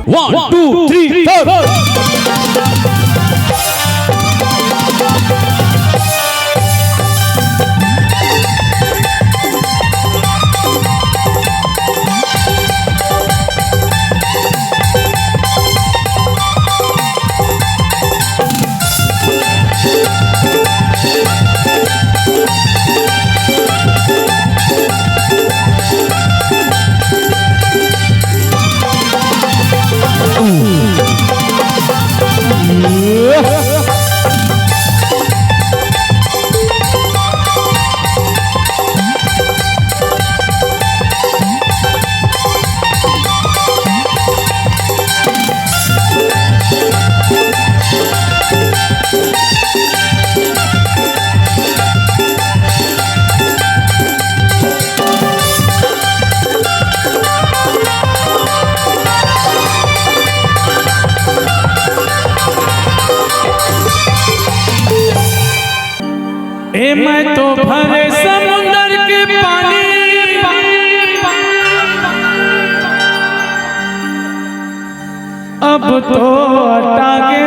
1 2 3 4 ए मैं तो भरे समुंदर के पानी अब तो अटागे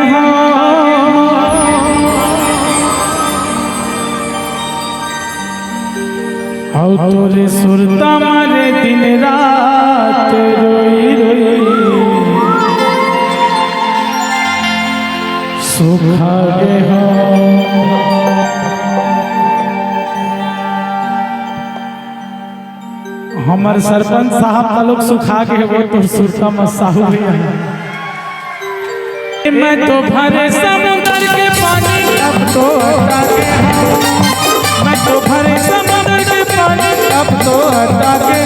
हाँ तोरे सुरता मारे दिन रात रोई रोई सुखागे हाँ। हमारे सरपंच साहब का लोग सुखा के वो तो सुरता मसाहू भी है। मैं तो भरे समुंदर के पानी अब तो हटा के मैं तो भरे समुंदर के पानी अब तो हटा के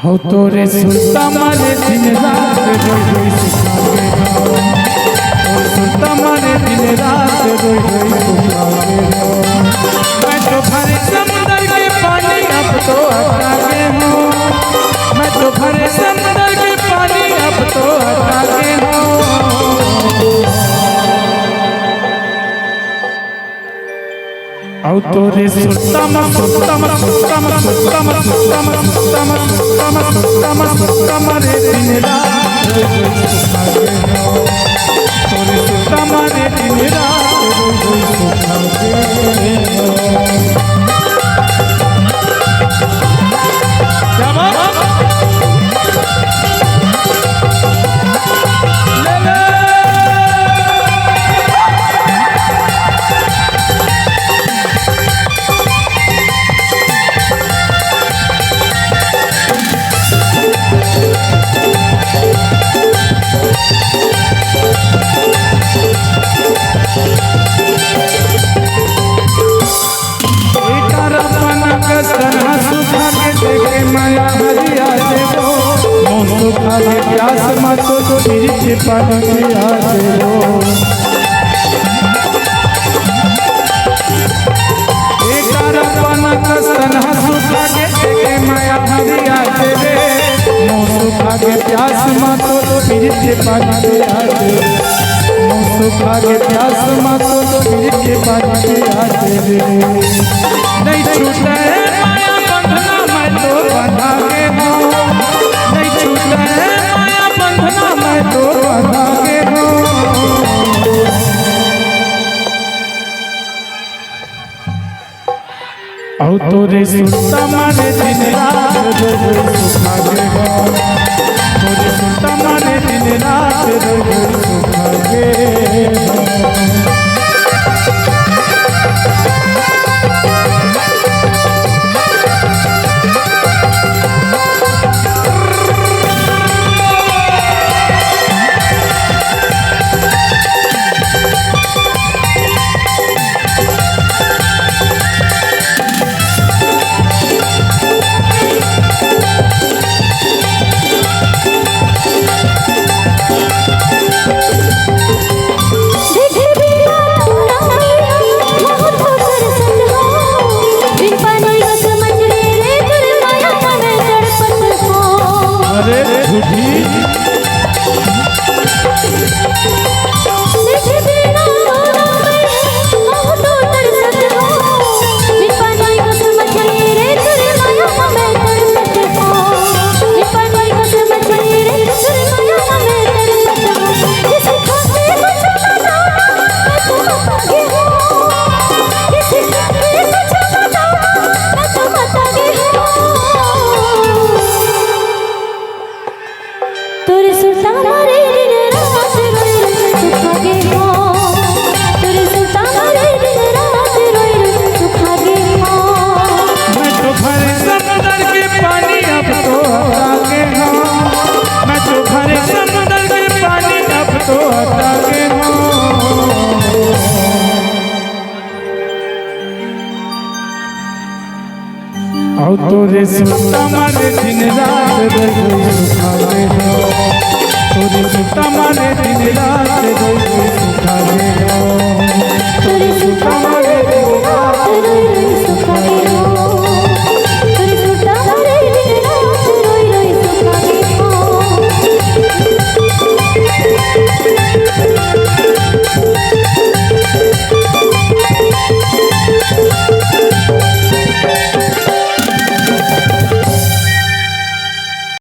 हो तोरे सुरता मारे दिन रात रोई रोई सुखागे हो सुरता मारे दिन रात रोई रोई सुखागे मैं तो भरे समुंदर के पानी अब तो हटा के हो मैं तो भरे समुंदर के पानी अब तो हटा के हो औ तोरे सुरता मारे दिन रात तोरे सुरता मारे दिन रात क्या बात प्यास मत तो गिरते पानी आते हो एक रपना कसन हंसुखा के माया भरी आते रे मुँह सुखा के प्यास मत तो गिरते पानी आते मुँह सुखा के प्यास मत तो गिरते पानी आते रे नहीं छूटे माया बंधना मैं तो बंधा के हूँ नहीं छूटे माया बंधना मैं तो बंधा के हूँ औ तोरे सुरता मारे दिन रात सुखागे तोरे सुरता मारे दिन रात सुखागे देखे बिना आओ तोरे सुता मारे दिन रात रोई सुखावे हो तोरे सुता मारे दिन रात रोई सुखावे हो तोरे सुता मारे